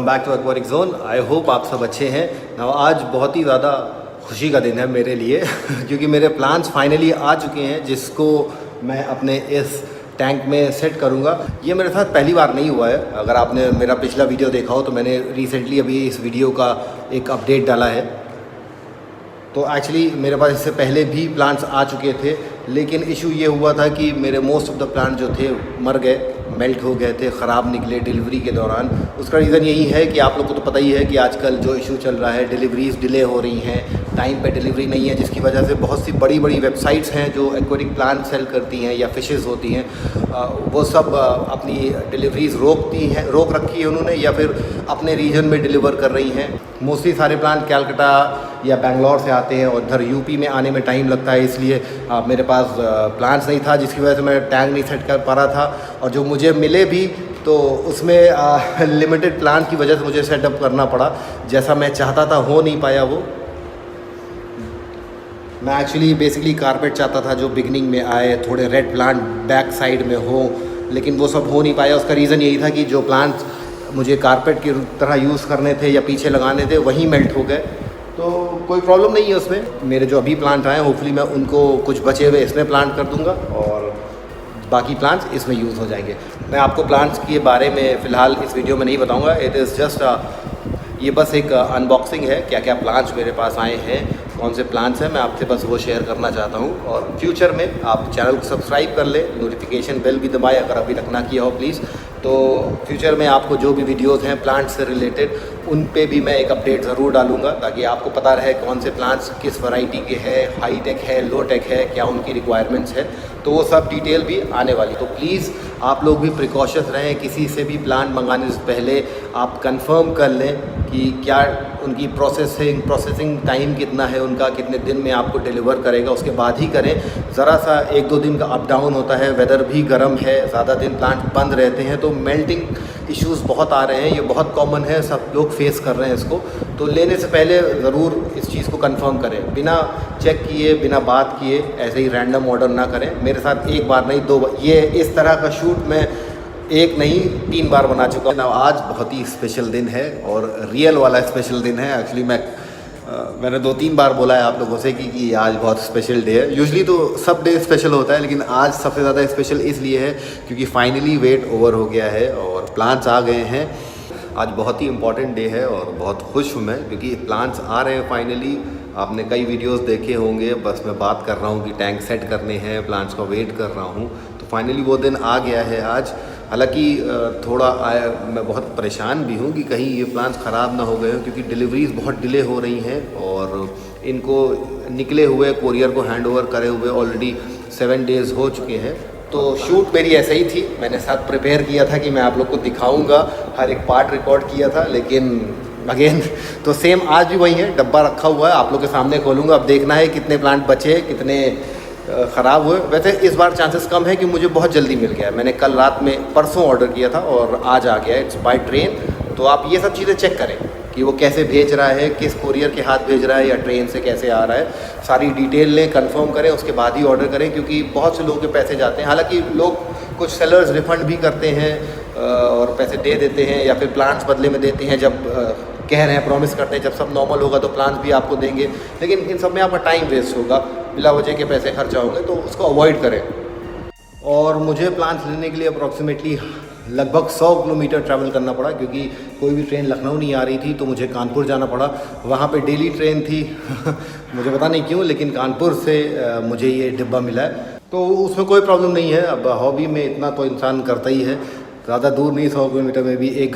Back to aquatic zone. I hope आप सब अच्छे हैं। Now, आज बहुत ही ज़्यादा खुशी का दिन है मेरे लिए क्योंकि मेरे प्लान्स फाइनली आ चुके हैं जिसको मैं अपने इस टैंक में सेट करूँगा। ये मेरे साथ पहली बार नहीं हुआ है। अगर आपने मेरा पिछला वीडियो देखा हो तो मैंने रिसेंटली अभी इस वीडियो का एक अपडेट डाला है। तो एक्चुअली मेरे पास इससे पहले भी प्लांट्स आ चुके थे, लेकिन इशू ये हुआ था कि मेरे मोस्ट ऑफ द प्लांट जो थे मर गए, मेल्ट हो गए थे, ख़राब निकले डिलीवरी के दौरान। उसका रीज़न यही है कि आप लोग को तो पता ही है कि आजकल जो इशू चल रहा है, डिलीवरीज डिले हो रही हैं, टाइम पे डिलीवरी नहीं है, जिसकी वजह से बहुत सी बड़ी बड़ी वेबसाइट्स हैं जो एक्वेटिक प्लांट सेल करती हैं या फिशेस होती हैं, वो सब अपनी डिलीवरीज रोक रखी है उन्होंने, या फिर अपने रीजन में डिलीवर कर रही हैं। मोस्टली सारे प्लांट कैलकाटा या बेंगलोर से आते हैं और इधर यूपी में आने में टाइम लगता है, इसलिए मेरे पास प्लांट्स नहीं था, जिसकी वजह से मैं टैंक नहीं सेट कर पा रहा था। और जो मुझे मिले भी तो उसमें लिमिटेड प्लांट की वजह से मुझे सेटअप करना पड़ा। जैसा मैं चाहता था हो नहीं पाया वो। मैं एक्चुअली बेसिकली कारपेट चाहता था जो बिगनिंग में आए, थोड़े रेड प्लांट बैक साइड में हो, लेकिन वो सब हो नहीं पाया। उसका रीज़न यही था कि जो प्लांट्स मुझे कारपेट की तरह यूज़ करने थे या पीछे लगाने थे वहीं मेल्ट हो गए। तो कोई प्रॉब्लम नहीं है उसमें। मेरे जो अभी प्लांट आए होपफुली मैं उनको कुछ बचे हुए इसमें प्लांट कर दूंगा और बाकी प्लांट्स इसमें यूज़ हो जाएंगे। मैं आपको प्लांट्स के बारे में फ़िलहाल इस वीडियो में नहीं बताऊंगा। इट इज़ जस्ट ये बस एक अनबॉक्सिंग है। क्या क्या प्लांट्स मेरे पास आए हैं, कौन से प्लांट्स हैं, मैं आपसे बस वो शेयर करना चाहता हूँ। और फ्यूचर में आप चैनल को सब्सक्राइब कर ले, नोटिफिकेशन बेल भी दबाए अगर अभी तक ना किया हो प्लीज़। तो फ्यूचर में आपको जो भी वीडियोस हैं प्लांट्स से रिलेटेड उन पे भी मैं एक अपडेट ज़रूर डालूंगा, ताकि आपको पता रहे कौन से प्लांट्स किस वैरायटी के हैं, हाई टेक है, लो टेक है, क्या उनकी रिक्वायरमेंट्स है, तो वो सब डिटेल भी आने वाली। तो प्लीज़ आप लोग भी प्रिकॉशस रहें। किसी से भी प्लांट मंगाने से पहले आप कंफर्म कर लें कि क्या उनकी प्रोसेसिंग टाइम कितना है उनका, कितने दिन में आपको डिलीवर करेगा, उसके बाद ही करें। ज़रा सा 1-2 दिन का अप डाउन होता है, वेदर भी गर्म है, ज़्यादा दिन प्लांट बंद रहते हैं तो मेल्टिंग इश्यूज़ बहुत आ रहे हैं। ये बहुत कॉमन है, सब लोग फेस कर रहे हैं इसको। तो लेने से पहले ज़रूर इस चीज़ को कंफर्म करें, बिना चेक किए, बिना बात किए ऐसे ही रैंडम ऑर्डर ना करें। मेरे साथ एक बार नहीं 2 बार ये इस तरह का शूट मैं एक नहीं 3 बार बना चुका हूँ। आज बहुत ही स्पेशल दिन है और रियल वाला स्पेशल दिन है। एक्चुअली मैंने 2-3 बार बोला है आप लोगों से कि आज बहुत स्पेशल डे है। यूजुअली तो सब डे स्पेशल होता है, लेकिन आज सबसे ज़्यादा स्पेशल इसलिए है क्योंकि फाइनली वेट ओवर हो गया है और प्लांट्स आ गए हैं। आज बहुत ही इम्पॉर्टेंट डे है और बहुत खुश हूँ मैं क्योंकि प्लांट्स आ रहे हैं फाइनली। आपने कई वीडियोस देखे होंगे, बस मैं बात कर रहा हूँ कि टैंक सेट करने हैं, प्लांट्स का वेट कर रहा हूँ। तो फाइनली वो दिन आ गया है आज। हालांकि मैं बहुत परेशान भी हूँ कि कहीं ये प्लांट्स ख़राब ना हो गए हों, क्योंकि डिलीवरीज बहुत डिले हो रही हैं और इनको निकले हुए कोरियर को हैंड ओवर करे हुए ऑलरेडी 7 डेज़ हो चुके हैं। तो शूट मेरी ऐसे ही थी, मैंने साथ प्रिपेयर किया था कि मैं आप लोग को दिखाऊंगा, हर एक पार्ट रिकॉर्ड किया था, लेकिन अगेन तो सेम आज भी वही है। डब्बा रखा हुआ है, आप लोग के सामने खोलूँगा, अब देखना है कितने प्लांट बचे, कितने ख़राब हुए। वैसे इस बार चांसेस कम है कि मुझे बहुत जल्दी मिल गया है। मैंने कल रात में परसों ऑर्डर किया था और आज आ गया, इट्स बाय ट्रेन। तो आप ये सब चीज़ें चेक करें कि वो कैसे भेज रहा है, किस कोरियर के हाथ भेज रहा है या ट्रेन से कैसे आ रहा है, सारी डिटेल लें, कंफर्म करें, उसके बाद ही ऑर्डर करें, क्योंकि बहुत से लोगों के पैसे जाते हैं। हालांकि लोग कुछ सेलर्स रिफ़ंड भी करते हैं और पैसे दे देते हैं या फिर प्लांट्स बदले में देते हैं, जब कह रहे हैं, प्रॉमिस करते हैं जब सब नॉर्मल होगा तो प्लांट्स भी आपको देंगे, लेकिन इन सब में आपका टाइम वेस्ट होगा, बिला वजह के पैसे खर्चा होंगे, तो उसको अवॉइड करें। और मुझे प्लांट्स लेने के लिए अप्रॉक्सीमेटली लगभग 100 किलोमीटर ट्रैवल करना पड़ा, क्योंकि कोई भी ट्रेन लखनऊ नहीं आ रही थी, तो मुझे कानपुर जाना पड़ा। वहाँ पे डेली ट्रेन थी मुझे पता नहीं क्यों, लेकिन कानपुर से मुझे ये डिब्बा मिला है, तो उसमें कोई प्रॉब्लम नहीं है। अब हॉबी में इतना तो इंसान करता ही है, ज़्यादा दूर नहीं, 100 किलोमीटर में भी 1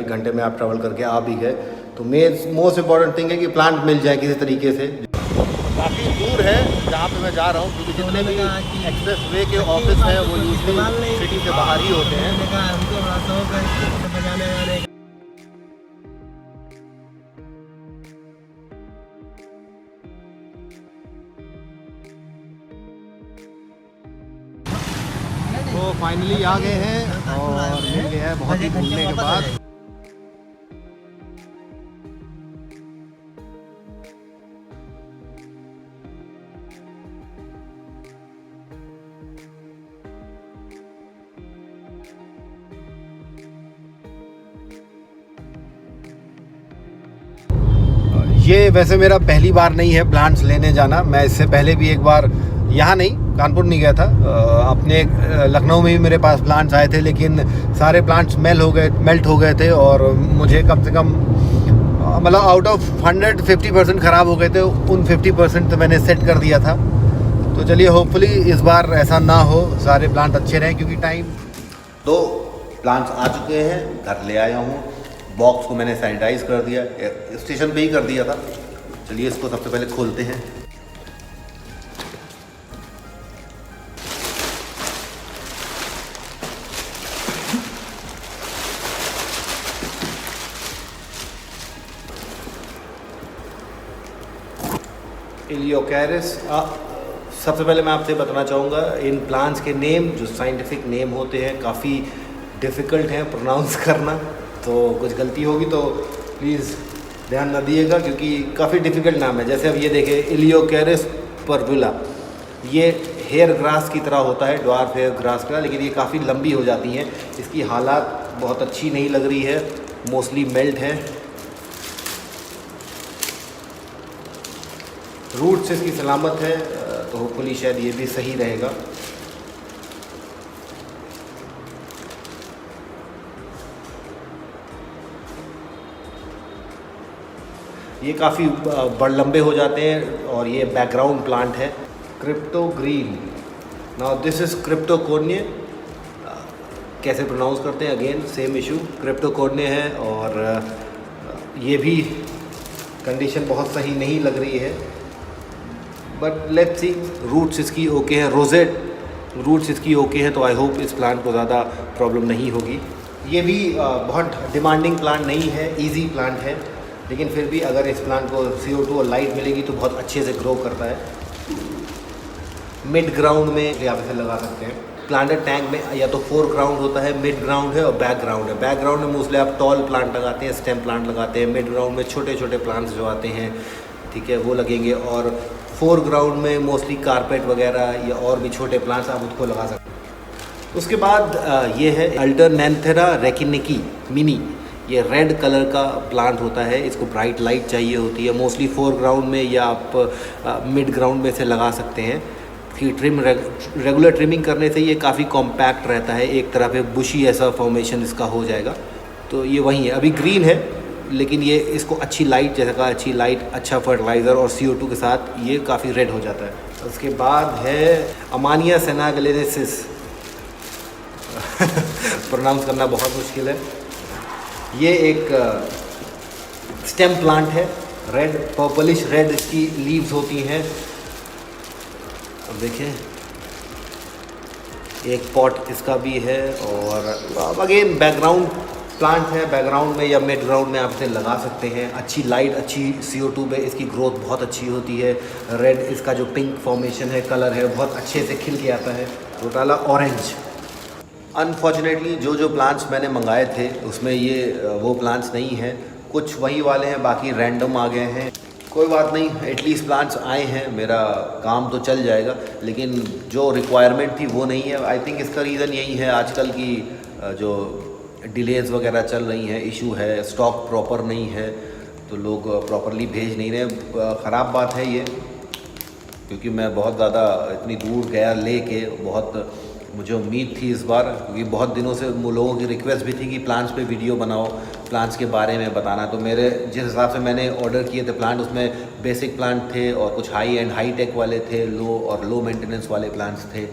घंटे में आप ट्रैवल करके आ भी गए। तो मोस्ट इम्पॉर्टेंट थिंग है कि प्लांट मिल जाए किसी तरीके से। काफ़ी दूर है जहाँ पे मैं जा रहा हूँ, क्योंकि जितने भी एक्सप्रेस वे के ऑफिस हैं वो यूजली सिटी से बाहर ही होते हैं। तो फाइनली आ गए हैं और मिल गया है बहुत ही ढूंढने के बाद। ये वैसे मेरा पहली बार नहीं है प्लांट्स लेने जाना। मैं इससे पहले भी एक बार यहाँ नहीं, कानपुर नहीं गया था, अपने लखनऊ में भी मेरे पास प्लांट्स आए थे, लेकिन सारे प्लांट्स मेल्ट हो गए थे और मुझे कम से कम मतलब आउट ऑफ 150% ख़राब हो गए थे। उन 50% तो मैंने सेट कर दिया था। तो चलिए होपफुली इस बार ऐसा ना हो, सारे प्लांट अच्छे रहें, क्योंकि टाइम। तो प्लांट्स आ चुके हैं, घर ले आया हूँ। बॉक्स को मैंने सैनिटाइज कर दिया, स्टेशन पे ही कर दिया था। चलिए इसको सबसे पहले खोलते हैं। इलियोकैरिस। सबसे पहले मैं आपसे बताना चाहूँगा, इन प्लांट्स के नेम जो साइंटिफिक नेम होते हैं काफ़ी डिफ़िकल्ट हैं प्रोनाउंस करना, तो कुछ गलती होगी तो प्लीज़ ध्यान न दिएगा, क्योंकि काफ़ी डिफ़िकल्ट नाम है। जैसे अब ये देखें, इलियोकैरिस परविला, ये हेयर ग्रास की तरह होता है, ड्वार्फ हेयर ग्रास का, लेकिन ये काफ़ी लंबी हो जाती हैं। इसकी हालात बहुत अच्छी नहीं लग रही है, मोस्टली मेल्ट है। रूट्स इसकी सलामत है, तो होपफुली शायद ये भी सही रहेगा। ये काफ़ी बड़ लंबे हो जाते हैं और ये बैकग्राउंड प्लांट है। Crypto green, now this is cryptocoryne. कैसे प्रोनाउंस करते हैं, अगेन सेम इशू, क्रिप्टोकोर्निया है। और ये भी कंडीशन बहुत सही नहीं लग रही है, बट लेट्स सी। रूट्स इसकी ओके है, रोजेट रूट्स इसकी ओके है, तो आई होप इस प्लांट को ज़्यादा प्रॉब्लम नहीं होगी। ये भी बहुत डिमांडिंग प्लांट नहीं है, इजी प्लांट है, लेकिन फिर भी अगर इस प्लांट को CO2 और लाइट मिलेगी तो बहुत अच्छे से ग्रो करता है। मिड ग्राउंड में आप इसे लगा सकते हैं। प्लांटेड टैंक में या तो फोरग्राउंड होता है, मिड ग्राउंड है और बैकग्राउंड है। बैकग्राउंड में मोस्टली आप टॉल प्लांट लगाते हैं, स्टेम प्लांट लगाते हैं। मिड ग्राउंड में छोटे छोटे प्लांट्स जो आते हैं, ठीक है, वो लगेंगे। और फोरग्राउंड में मोस्टली कारपेट वगैरह या और भी छोटे प्लांट्स आप उसको लगा सकते हैं। उसके बाद ये है अल्टरनैंथेरा रेकिनिकी मिनी। ये रेड कलर का प्लांट होता है, इसको ब्राइट लाइट चाहिए होती है। मोस्टली फोरग्राउंड में या आप मिड ग्राउंड में से लगा सकते हैं कि रेगुलर ट्रिमिंग करने से ये काफ़ी कॉम्पैक्ट रहता है, एक तरह पे बुशी ऐसा फॉर्मेशन इसका हो जाएगा। तो ये वही है, अभी ग्रीन है, लेकिन ये इसको अच्छी लाइट, जैसा कहा, अच्छी लाइट, अच्छा फर्टिलाइज़र और CO2 के साथ ये काफ़ी रेड हो जाता है। उसके बाद है अमानिया सेनागलेनेसिस प्रोनाउंस करना बहुत मुश्किल है। ये एक स्टेम प्लांट है, रेड, पर्पलिश रेड इसकी लीव्स होती हैं। अब देखें, एक पॉट इसका भी है। और अगेन बैकग्राउंड प्लांट है, बैकग्राउंड में या मिड ग्राउंड में आप इसे लगा सकते हैं। अच्छी लाइट, अच्छी CO2 पे इसकी ग्रोथ बहुत अच्छी होती है। रेड इसका जो पिंक फॉर्मेशन है, कलर है, बहुत अच्छे से खिल के आता है। टोटाला ऑरेंज। अनफॉर्चुनेटली जो प्लांट्स मैंने मंगाए थे उसमें ये वो प्लांट्स नहीं हैं, कुछ वही वाले हैं, बाकी रैंडम आ गए हैं। कोई बात नहीं, एटलीस्ट प्लांट्स आए हैं, मेरा काम तो चल जाएगा, लेकिन जो रिक्वायरमेंट थी वो नहीं है। आई थिंक इसका रीज़न यही है, आजकल की जो डिलेज़ वगैरह चल रही हैं, इशू है, स्टॉक प्रॉपर नहीं है, तो लोग प्रॉपरली भेज नहीं रहे। ख़राब बात है ये, क्योंकि मैं बहुत ज़्यादा इतनी दूर गया लेके, बहुत मुझे उम्मीद थी इस बार, क्योंकि बहुत दिनों से लोगों की रिक्वेस्ट भी थी कि प्लांट्स पे वीडियो बनाओ, प्लांट्स के बारे में बताना। तो मेरे जिस हिसाब से मैंने ऑर्डर किए थे प्लांट, उसमें बेसिक प्लांट थे और कुछ हाई एंड हाई टेक वाले थे, लो मेंटेनेंस वाले प्लांट्स थे।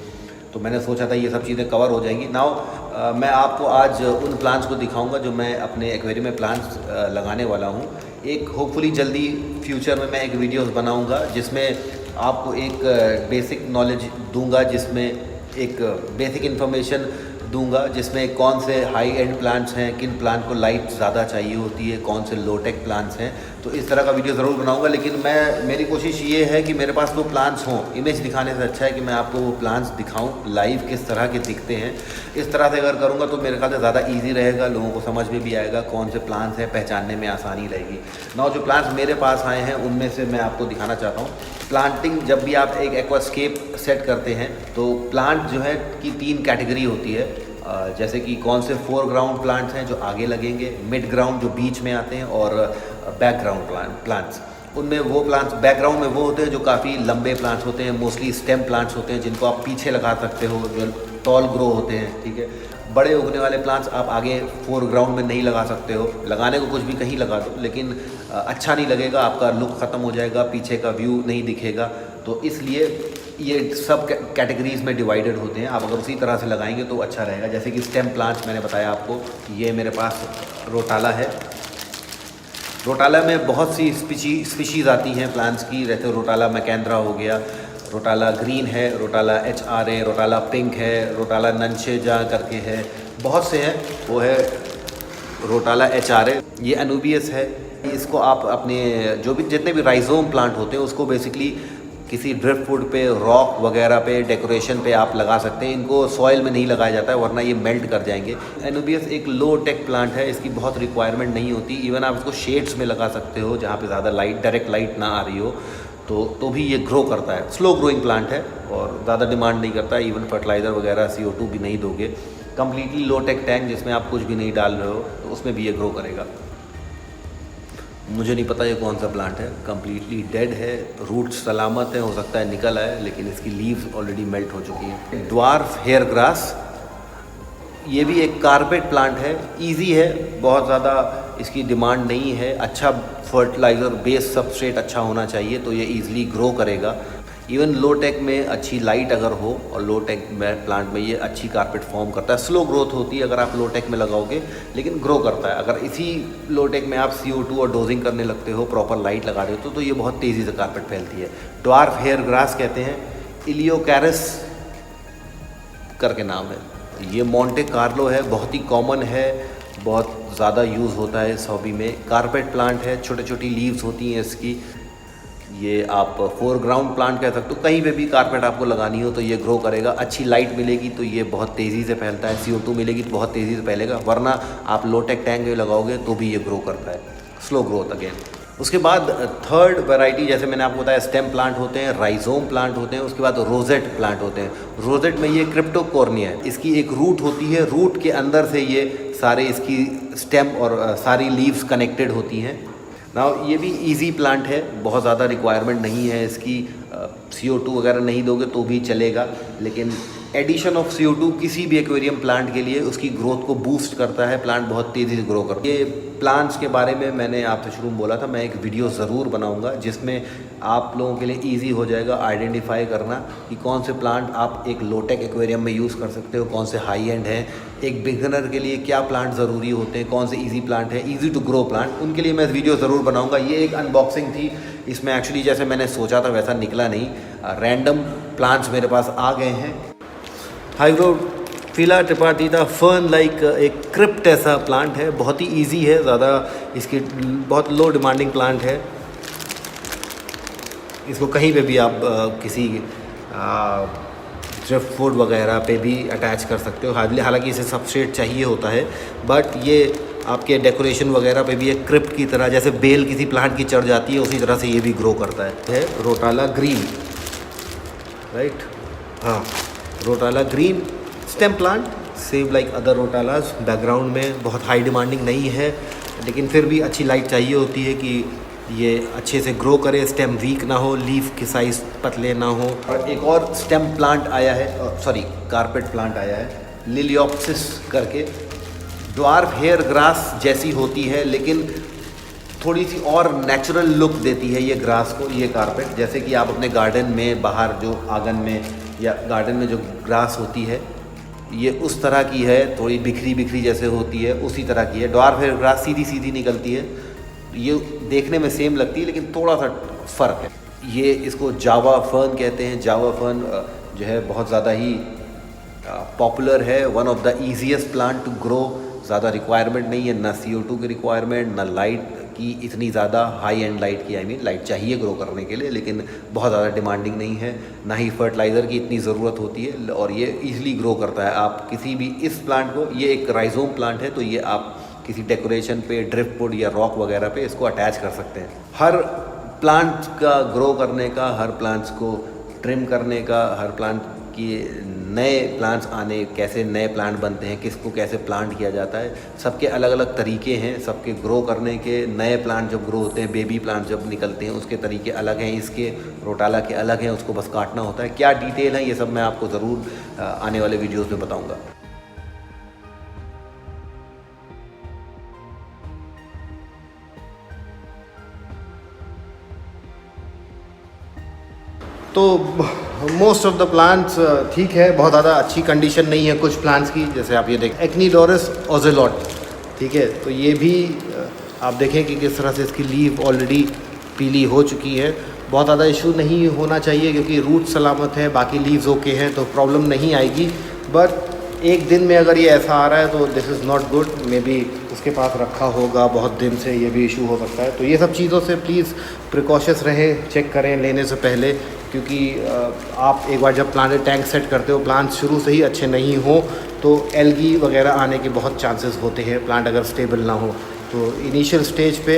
तो मैंने सोचा था ये सब चीज़ें कवर हो जाएंगी। नाउ मैं आपको आज उन प्लांट्स को दिखाऊंगा जो मैं अपने एक्वेरियम में प्लांट्स लगाने वाला हूँ। एक होपफुली जल्दी फ्यूचर में मैं एक वीडियोस बनाऊंगा जिसमें आपको एक बेसिक नॉलेज दूंगा, जिसमें एक बेसिक इन्फॉर्मेशन दूंगा, जिसमें कौन से हाई एंड प्लांट्स हैं, किन प्लांट को लाइट ज़्यादा चाहिए होती है, कौन से लो टेक प्लांट्स हैं। तो इस तरह का वीडियो ज़रूर बनाऊंगा, लेकिन मेरी कोशिश ये है कि मेरे पास वो प्लांट्स हों। इमेज दिखाने से अच्छा है कि मैं आपको वो प्लांट्स दिखाऊं लाइव, किस तरह के दिखते हैं। इस तरह से अगर करूँगा तो मेरे ख्याल से ज़्यादा ईजी रहेगा, लोगों को समझ में भी आएगा कौन से प्लांट्स हैं, पहचानने में आसानी रहेगी। नाउ जो प्लांट्स मेरे पास आए हैं उनमें से मैं आपको दिखाना चाहता हूँ। प्लांटिंग, जब भी आप एक एक्वास्केप सेट करते हैं तो प्लांट जो है की 3 कैटेगरी होती है, जैसे कि कौन से फोरग्राउंड प्लांट्स हैं जो आगे लगेंगे, मिड ग्राउंड जो बीच में आते हैं, और बैकग्राउंड प्लांट्स। उनमें वो प्लांट्स बैकग्राउंड में वो होते हैं जो काफ़ी लंबे प्लांट्स होते हैं, मोस्टली स्टेम प्लांट्स होते हैं जिनको आप पीछे लगा सकते हो, जो टॉल ग्रो होते हैं, ठीक है। बड़े उगने वाले प्लांट्स आप आगे फोरग्राउंड में नहीं लगा सकते हो, लगाने को कुछ भी कहीं लगा दो लेकिन अच्छा नहीं लगेगा, आपका लुक ख़त्म हो जाएगा, पीछे का व्यू नहीं दिखेगा। तो इसलिए ये सब कैटेगरीज़ में डिवाइडेड होते हैं। आप अगर उसी तरह से लगाएंगे तो अच्छा रहेगा। जैसे कि स्टेम प्लांट्स मैंने बताया आपको, ये मेरे पास रोटाला है। रोटाला में बहुत सी स्पीशीज़ आती हैं प्लांट्स की, जैसे रोटाला मैकेंद्रा हो गया, रोटाला ग्रीन है, रोटाला HRA, रोटाला पिंक है, रोटाला नंशेजा करके है, बहुत से हैं। वो है रोटाला HRA, ये अनुबियस है। इसको आप अपने जो भी जितने भी राइजोम प्लांट होते हैं उसको बेसिकली किसी ड्रिफ्ट वुड पे, रॉक वगैरह पे, डेकोरेशन पे आप लगा सकते हैं। इनको सॉइल में नहीं लगाया जाता है वरना ये मेल्ट कर जाएंगे। एनुबियस एक लो टेक प्लांट है, इसकी बहुत रिक्वायरमेंट नहीं होती। इवन आप इसको शेड्स में लगा सकते हो जहाँ पे ज़्यादा लाइट, डायरेक्ट लाइट ना आ रही हो, तो भी ये ग्रो करता है। स्लो ग्रोइंग प्लांट है और ज़्यादा डिमांड नहीं करता है। इवन फर्टिलाइज़र वगैरह CO2 भी नहीं दोगे। कम्प्लीटली लो टेक टैंक जिसमें आप कुछ भी नहीं डाल रहे हो तो उसमें भी ये ग्रो करेगा। मुझे नहीं पता ये कौन सा प्लांट है, कम्प्लीटली डेड है, रूट्स सलामत है, हो सकता है निकल आए लेकिन इसकी लीव्स ऑलरेडी मेल्ट हो चुकी हैं। ड्वार्फ हेयर ग्रास, ये भी एक कारपेट प्लांट है, इजी है, बहुत ज़्यादा इसकी डिमांड नहीं है। अच्छा फर्टिलाइज़र बेस सबस्ट्रेट अच्छा होना चाहिए तो ये ईज़िली ग्रो करेगा। इवन लो टेक में अच्छी लाइट अगर हो और लो टेक में प्लांट में ये अच्छी कारपेट फॉर्म करता है। स्लो ग्रोथ होती है अगर आप लो टेक में लगाओगे लेकिन ग्रो करता है। अगर इसी लो टेक में आप CO2 और डोजिंग करने लगते हो, प्रॉपर लाइट लगा रहे हो तो ये बहुत तेज़ी से कारपेट फैलती है। ड्वार्फ हेयर ग्रास कहते हैं, इलियोकैरस करके नाम है। ये मोंटे कार्लो है, बहुत ही कॉमन है, बहुत ज़्यादा यूज़ होता है इस हॉबी में। कारपेट प्लांट है, छोटी छोटी लीव्स होती हैं इसकी। ये आप फोरग्राउंड प्लांट कह सकते हो, कहीं पे भी कारपेट आपको लगानी हो तो ये ग्रो करेगा। अच्छी लाइट मिलेगी तो ये बहुत तेज़ी से फैलता है, CO2 मिलेगी तो बहुत तेज़ी से फैलेगा, वरना आप लो टेक टैंक में लगाओगे तो भी ये ग्रो करता है। Slow growth again. उसके बाद थर्ड वैरायटी, जैसे मैंने आपको बताया, स्टेम प्लांट होते हैं, राइजोम प्लांट होते हैं, उसके बाद रोजेट प्लांट होते हैं। रोजेट में ये क्रिप्टोकोर्निया है, इसकी एक रूट होती है, रूट के अंदर से ये सारे इसकी स्टेम और सारी लीव्स कनेक्टेड होती हैं। नाउ ये भी इजी प्लांट है, बहुत ज़्यादा रिक्वायरमेंट नहीं है इसकी। CO2 वगैरह नहीं दोगे तो भी चलेगा, लेकिन एडिशन ऑफ CO2 किसी भी एक्वेरियम प्लांट के लिए उसकी ग्रोथ को बूस्ट करता है, प्लांट बहुत तेज़ी से ग्रो करता है। ये प्लांट्स के बारे में मैंने आपसे शुरू में बोला था, मैं एक वीडियो ज़रूर बनाऊंगा जिसमें आप लोगों के लिए इजी हो जाएगा आइडेंटिफाई करना कि कौन से प्लांट आप एक लोटेक एक्वेरियम में यूज़ कर सकते हो, कौन से हाई एंड हैं। एक बिगिनर के लिए क्या प्लांट ज़रूरी होते हैं, कौन से ईजी प्लांट है, ईजी टू ग्रो प्लांट, उनके लिए मैं वीडियो ज़रूर बनाऊँगा। ये एक अनबॉक्सिंग थी, इसमें एक्चुअली जैसे मैंने सोचा था वैसा निकला नहीं, रैंडम प्लांट्स मेरे पास आ गए हैं। हाइग्रोफिला ट्रिपार्टिटा फर्न लाइक एक क्रिप्ट ऐसा प्लांट है, बहुत ही इजी है, ज़्यादा इसकी बहुत लो डिमांडिंग प्लांट है। इसको कहीं पे भी आप किसी ड्रिफ्ट वुड वगैरह पे भी अटैच कर सकते हो। हालांकि इसे सबस्ट्रेट चाहिए होता है, बट ये आपके डेकोरेशन वगैरह पे भी एक क्रिप्ट की तरह, जैसे बेल किसी प्लांट की चढ़ जाती है उसी तरह से ये भी ग्रो करता है। रोटाला ग्रीन, राइट, हाँ, rotala green stem plant, same like other rotalas. Background में बहुत हाई डिमांडिंग नहीं है लेकिन फिर भी अच्छी लाइट चाहिए होती है कि ये अच्छे से ग्रो करे, स्टेम वीक ना हो, लीफ के साइज़ पतले ना हो। और एक और स्टेम प्लांट आया है, सॉरी कारपेट प्लांट आया है, लिलियोप्सिस करके। ड्वार्फ हेयर ग्रास जैसी होती है लेकिन थोड़ी सी और नेचुरल लुक देती है ये ग्रास को, ये कारपेट। जैसे कि आप अपने गार्डन में बाहर जो आंगन में या गार्डन में जो ग्रास होती है ये उस तरह की है, थोड़ी बिखरी बिखरी जैसे होती है उसी तरह की है। ड्वार्फ हेयर ग्रास सीधी सीधी निकलती है, ये देखने में सेम लगती है लेकिन थोड़ा सा फ़र्क है। ये इसको जावा फर्न कहते हैं। जावा फर्न जो है बहुत ज़्यादा ही पॉपुलर है, one of the easiest plant to grow. ज़्यादा रिक्वायरमेंट नहीं है, ना CO2 की रिक्वायरमेंट, ना लाइट की इतनी ज़्यादा हाई एंड लाइट की, लाइट चाहिए ग्रो करने के लिए लेकिन बहुत ज़्यादा डिमांडिंग नहीं है, ना ही फर्टिलाइज़र की इतनी ज़रूरत होती है और ये ईजिली ग्रो करता है। आप किसी भी इस प्लांट को, ये एक राइजोम प्लांट है तो ये आप किसी डेकोरेशन पे, ड्रिफ्ट वुड या रॉक वगैरह पे इसको अटैच कर सकते हैं। हर प्लांट का ग्रो करने का, हर प्लांट्स को ट्रिम करने का, हर प्लांट की नए प्लांट्स आने, कैसे नए प्लांट बनते हैं, किसको कैसे प्लांट किया जाता है, सबके अलग अलग तरीके हैं, सबके ग्रो करने के। नए प्लांट जब ग्रो होते हैं, बेबी प्लांट जब निकलते हैं, उसके तरीके अलग हैं, इसके रोटाला के अलग हैं, उसको बस काटना होता है। क्या डिटेल है ये सब मैं आपको ज़रूर आने वाले वीडियोज़ में बताऊँगा। तो मोस्ट ऑफ द प्लांट्स ठीक है, बहुत ज़्यादा अच्छी कंडीशन नहीं है कुछ प्लांट्स की। जैसे आप ये देखें एक्नीडोरस ओजेलॉट, ठीक है, तो ये भी आप देखें कि किस तरह से इसकी लीफ ऑलरेडी पीली हो चुकी है। बहुत ज़्यादा इशू नहीं होना चाहिए क्योंकि रूट सलामत है, बाकी लीव्स ओके हैं, तो प्रॉब्लम नहीं आएगी। बट एक दिन में अगर ये ऐसा आ रहा है तो this is not good. May be उसके पास रखा होगा बहुत दिन से, ये भी इशू हो सकता है। तो ये सब चीज़ों से प्लीज़ प्रिकॉशस रहें, चेक करें लेने से पहले, क्योंकि आप एक बार जब प्लांट टैंक सेट करते हो, प्लांट शुरू से ही अच्छे नहीं हो तो एल्गी वगैरह आने के बहुत चांसेस होते हैं, प्लांट अगर स्टेबल ना हो तो। इनिशियल स्टेज पे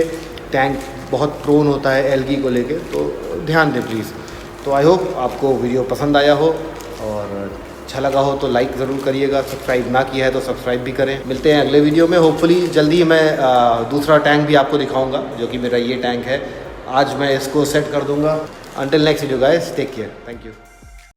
टैंक बहुत प्रोन होता है एल्गी को लेके, तो ध्यान दें प्लीज़। तो आई होप आपको वीडियो पसंद आया हो, और अच्छा लगा हो तो लाइक ज़रूर करिएगा, सब्सक्राइब ना किया है तो सब्सक्राइब भी करें। मिलते हैं अगले वीडियो में, होपफुली जल्दी मैं दूसरा टैंक भी आपको दिखाऊंगा, जो कि मेरा ये टैंक है। आज मैं इसको सेट कर दूंगा। Until next video guys, take care. Thank you.